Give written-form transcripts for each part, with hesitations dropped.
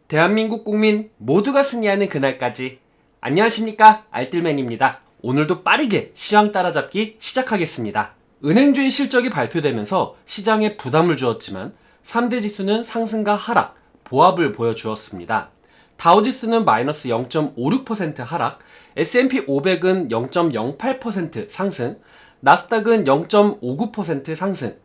대한민국 국민 모두가 승리하는 그날까지. 안녕하십니까, 알뜰맨입니다. 오늘도 빠르게 시황 따라잡기 시작하겠습니다. 은행주의 실적이 발표되면서 시장에 부담을 주었지만 3대 지수는 상승과 하락, 보합을 보여주었습니다. 다우지수는 마이너스 0.56% 하락, S&P 500은 0.08% 상승, 나스닥은 0.59% 상승,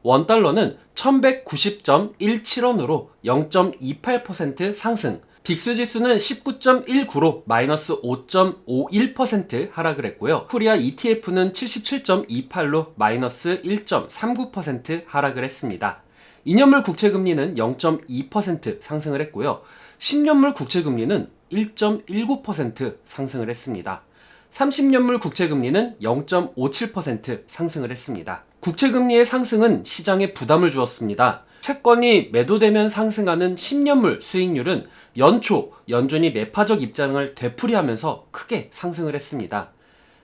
원달러는 1190.17원으로 0.28% 상승, 빅스지수는 19.19로 마이너스 5.51% 하락을 했고요. 코리아 ETF는 77.28로 마이너스 1.39% 하락을 했습니다. 2년물 국채금리는 0.2% 상승을 했고요. 10년물 국채금리는 1.19% 상승을 했습니다. 30년물 국채금리는 0.57% 상승을 했습니다. 국채금리의 상승은 시장에 부담을 주었습니다. 채권이 매도되면 상승하는 10년물 수익률은 연초 연준이 매파적 입장을 되풀이하면서 크게 상승을 했습니다.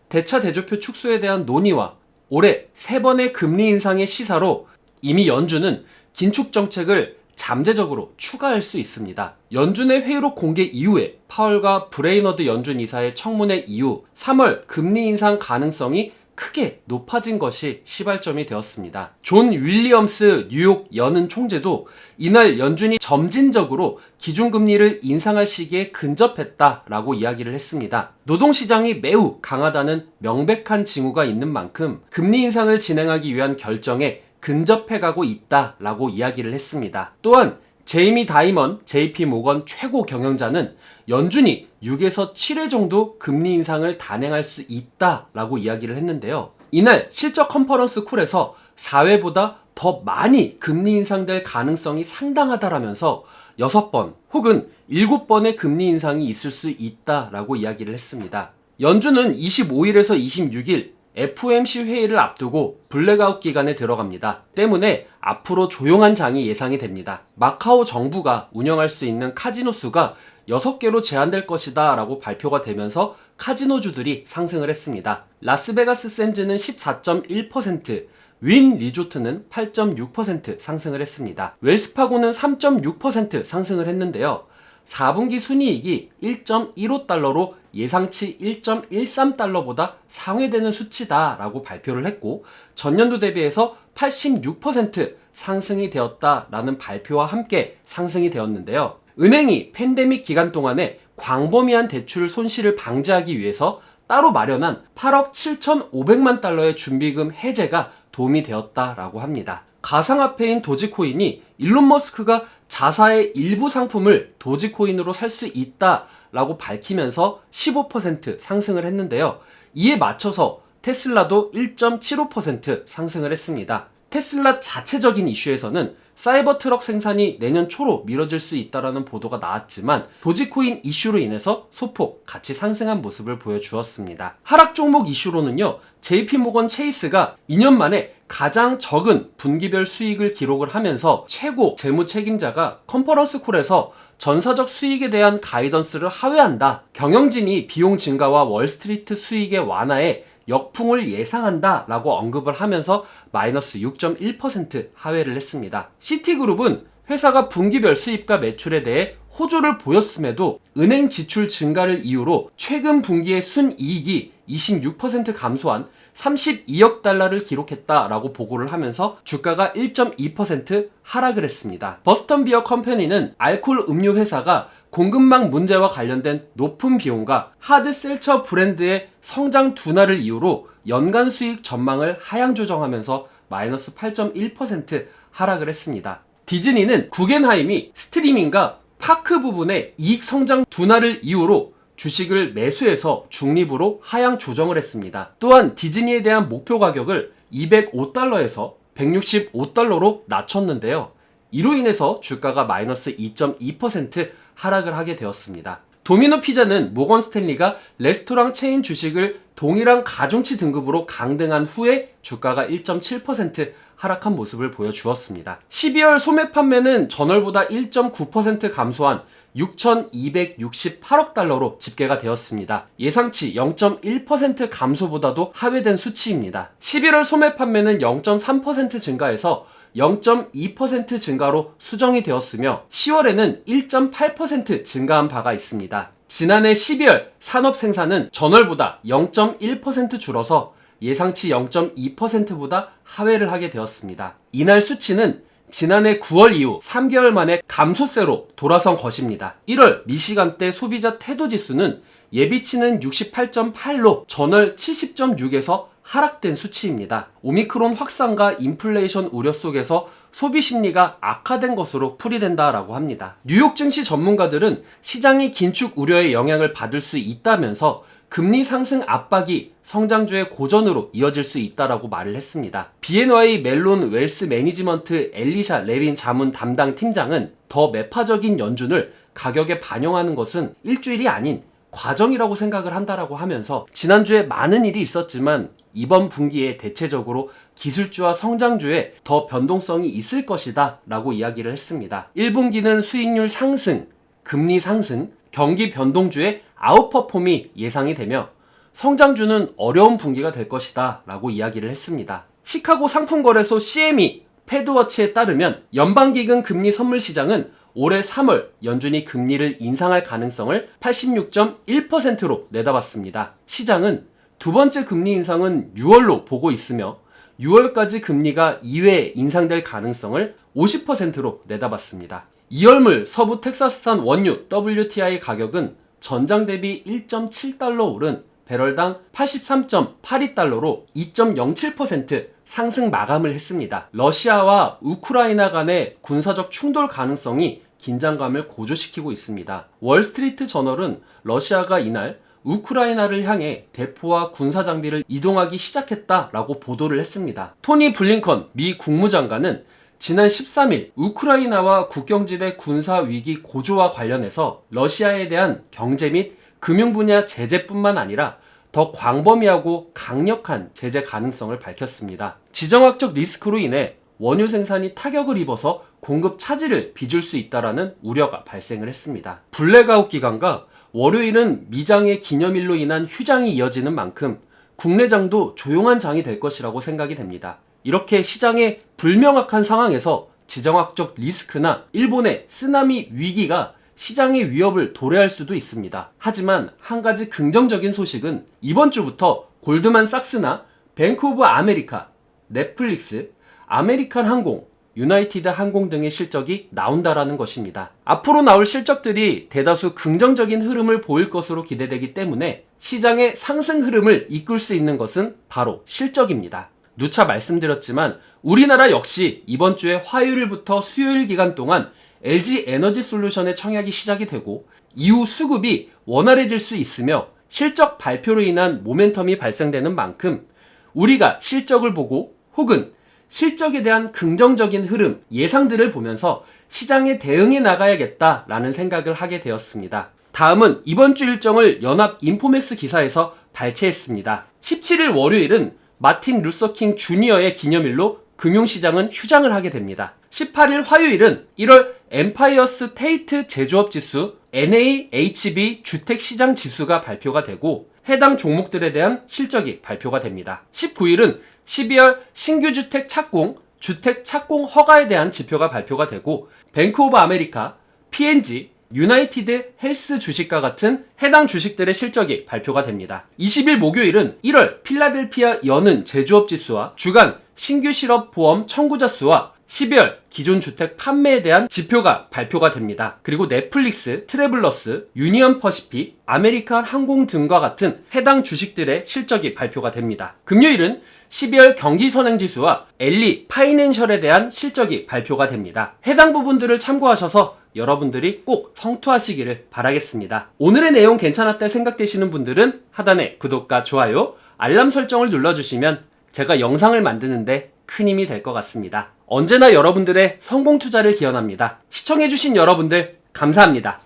대차 대조표 축소에 대한 논의와 올해 3번의 금리 인상의 시사로 이미 연준은 긴축 정책을 잠재적으로 추가할 수 있습니다. 연준의 회의록 공개 이후에 파월과 브레이너드 연준 이사의 청문회 이후 3월 금리 인상 가능성이 크게 높아진 것이 시발점이 되었습니다. 존 윌리엄스 뉴욕 연은 총재도 이날 연준이 점진적으로 기준금리를 인상할 시기에 근접했다라고 이야기를 했습니다. 노동시장이 매우 강하다는 명백한 징후가 있는 만큼 금리 인상을 진행하기 위한 결정에 근접해가고 있다라고 이야기를 했습니다. 또한 제이미 다이먼 JP 모건 최고 경영자는 연준이 6에서 7회 정도 금리 인상을 단행할 수 있다라고 이야기를 했는데요. 이날 실적 컨퍼런스 콜에서 4회보다 더 많이 금리 인상될 가능성이 상당하다라면서 6번 혹은 7번의 금리 인상이 있을 수 있다라고 이야기를 했습니다. 연준은 25일에서 26일 FOMC 회의를 앞두고 블랙아웃 기간에 들어갑니다. 때문에 앞으로 조용한 장이 예상이 됩니다. 마카오 정부가 운영할 수 있는 카지노 수가 6개로 제한될 것이다 라고 발표가 되면서 카지노주들이 상승을 했습니다. 라스베가스 샌즈는 14.1%, 윈 리조트는 8.6% 상승을 했습니다. 웰스파고는 3.6% 상승을 했는데요. 4분기 순이익이 1.15달러로 예상치 1.13달러보다 상회되는 수치다라고 발표를 했고 전년도 대비해서 86% 상승이 되었다라는 발표와 함께 상승이 되었는데요. 은행이 팬데믹 기간 동안에 광범위한 대출 손실을 방지하기 위해서 따로 마련한 8억 7,500만 달러의 준비금 해제가 도움이 되었다라고 합니다. 가상화폐인 도지코인이 일론 머스크가 자사의 일부 상품을 도지코인으로 살 수 있다라고 밝히면서 15% 상승을 했는데요. 이에 맞춰서 테슬라도 1.75% 상승을 했습니다. 테슬라 자체적인 이슈에서는 사이버 트럭 생산이 내년 초로 미뤄질 수 있다는 보도가 나왔지만 도지코인 이슈로 인해서 소폭 같이 상승한 모습을 보여주었습니다. 하락 종목 이슈로는요. JP모건 체이스가 2년 만에 가장 적은 분기별 수익을 기록을 하면서 최고 재무 책임자가 컨퍼런스 콜에서 전사적 수익에 대한 가이던스를 하회한다. 경영진이 비용 증가와 월스트리트 수익의 완화에 역풍을 예상한다 라고 언급을 하면서 마이너스 6.1% 하회를 했습니다. 시티그룹은 회사가 분기별 수입과 매출에 대해 호조를 보였음에도 은행 지출 증가를 이유로 최근 분기의 순이익이 26% 감소한 32억 달러를 기록했다라고 보고를 하면서 주가가 1.2% 하락을 했습니다. 버스턴 비어 컴퍼니는 알코올 음료 회사가 공급망 문제와 관련된 높은 비용과 하드 셀처 브랜드의 성장 둔화를 이유로 연간 수익 전망을 하향 조정하면서 마이너스 8.1% 하락을 했습니다. 디즈니는 구겐하임이 스트리밍과 파크 부분의 이익 성장 둔화를 이유로 주식을 매수해서 중립으로 하향 조정을 했습니다. 또한 디즈니에 대한 목표 가격을 205달러에서 165달러로 낮췄는데요. 이로 인해서 주가가 마이너스 2.2% 하락을 하게 되었습니다. 도미노 피자는 모건 스탠리가 레스토랑 체인 주식을 동일한 가중치 등급으로 강등한 후에 주가가 1.7% 하락한 모습을 보여주었습니다. 12월 소매 판매는 전월보다 1.9% 감소한 6,268억 달러로 집계가 되었습니다. 예상치 0.1% 감소보다도 하회된 수치입니다. 11월 소매 판매는 0.3% 증가해서 0.2% 증가로 수정이 되었으며 10월에는 1.8% 증가한 바가 있습니다. 지난해 12월 산업 생산은 전월보다 0.1% 줄어서 예상치 0.2%보다 하회를 하게 되었습니다. 이날 수치는 지난해 9월 이후 3개월 만에 감소세로 돌아선 것입니다. 1월 미시간대 소비자 태도지수는 예비치는 68.8로 전월 70.6에서 하락된 수치입니다. 오미크론 확산과 인플레이션 우려 속에서 소비 심리가 악화된 것으로 풀이된다라고 합니다. 뉴욕 증시 전문가들은 시장이 긴축 우려의 영향을 받을 수 있다면서 금리 상승 압박이 성장주의 고전으로 이어질 수 있다라고 말을 했습니다. BNY 멜론 웰스 매니지먼트 엘리샤 레빈 자문 담당 팀장은 더 매파적인 연준을 가격에 반영하는 것은 일주일이 아닌 과정이라고 생각을 한다라고 하면서 지난주에 많은 일이 있었지만 이번 분기에 대체적으로 기술주와 성장주에 더 변동성이 있을 것이다 라고 이야기를 했습니다. 1분기는 수익률 상승, 금리 상승, 경기 변동주의 아웃퍼폼이 예상이 되며 성장주는 어려운 분기가 될 것이다 라고 이야기를 했습니다. 시카고 상품거래소 CME 패드워치에 따르면 연방기금 금리 선물 시장은 올해 3월 연준이 금리를 인상할 가능성을 86.1%로 내다봤습니다. 시장은 두 번째 금리 인상은 6월로 보고 있으며 6월까지 금리가 2회 인상될 가능성을 50%로 내다봤습니다. 2월물 서부 텍사스산 원유 WTI 가격은 전장 대비 1.7달러 오른 배럴당 83.82달러로 2.07% 상승 마감을 했습니다. 러시아와 우크라이나 간의 군사적 충돌 가능성이 긴장감을 고조시키고 있습니다. 월스트리트 저널은 러시아가 이날 우크라이나를 향해 대포와 군사 장비를 이동하기 시작했다라고 보도를 했습니다. 토니 블링컨 미 국무장관은 지난 13일 우크라이나와 국경지대 군사 위기 고조와 관련해서 러시아에 대한 경제 및 금융 분야 제재뿐만 아니라 더 광범위하고 강력한 제재 가능성을 밝혔습니다. 지정학적 리스크로 인해 원유 생산이 타격을 입어서 공급 차질을 빚을 수 있다라는 우려가 발생을 했습니다. 블랙아웃 기간과 월요일은 미장의 기념일로 인한 휴장이 이어지는 만큼 국내장도 조용한 장이 될 것이라고 생각이 됩니다. 이렇게 시장의 불명확한 상황에서 지정학적 리스크나 일본의 쓰나미 위기가 시장의 위협을 도래할 수도 있습니다. 하지만 한 가지 긍정적인 소식은 이번 주부터 골드만삭스나 뱅크 오브 아메리카, 넷플릭스, 아메리칸 항공, 유나이티드 항공 등의 실적이 나온다라는 것입니다. 앞으로 나올 실적들이 대다수 긍정적인 흐름을 보일 것으로 기대되기 때문에 시장의 상승 흐름을 이끌 수 있는 것은 바로 실적입니다. 누차 말씀드렸지만 우리나라 역시 이번 주에 화요일부터 수요일 기간 동안 LG 에너지 솔루션의 청약이 시작이 되고 이후 수급이 원활해질 수 있으며 실적 발표로 인한 모멘텀이 발생되는 만큼 우리가 실적을 보고 혹은 실적에 대한 긍정적인 흐름, 예상들을 보면서 시장에 대응해 나가야겠다라는 생각을 하게 되었습니다. 다음은 이번 주 일정을 연합 인포맥스 기사에서 발췌했습니다. 17일 월요일은 마틴 루서킹 주니어의 기념일로 금융시장은 휴장을 하게 됩니다. 18일 화요일은 1월 엠파이어 스테이트 제조업 지수 NAHB 주택시장 지수가 발표가 되고 해당 종목들에 대한 실적이 발표가 됩니다. 19일은 12월 신규 주택 착공, 주택 착공 허가에 대한 지표가 발표가 되고 뱅크 오브 아메리카, P&G, 유나이티드 헬스 주식과 같은 해당 주식들의 실적이 발표가 됩니다. 20일 목요일은 1월 필라델피아 연은 제조업 지수와 주간 신규 실업 보험 청구자 수와 12월 기존 주택 판매에 대한 지표가 발표가 됩니다. 그리고 넷플릭스, 트래블러스, 유니언 퍼시픽, 아메리칸 항공 등과 같은 해당 주식들의 실적이 발표가 됩니다. 금요일은 12월 경기선행지수와 엘리 파이낸셜에 대한 실적이 발표가 됩니다. 해당 부분들을 참고하셔서 여러분들이 꼭 성투하시기를 바라겠습니다. 오늘의 내용 괜찮았다 생각되시는 분들은 하단에 구독과 좋아요, 알람 설정을 눌러주시면 제가 영상을 만드는데 큰 힘이 될 것 같습니다. 언제나 여러분들의 성공 투자를 기원합니다. 시청해주신 여러분들 감사합니다.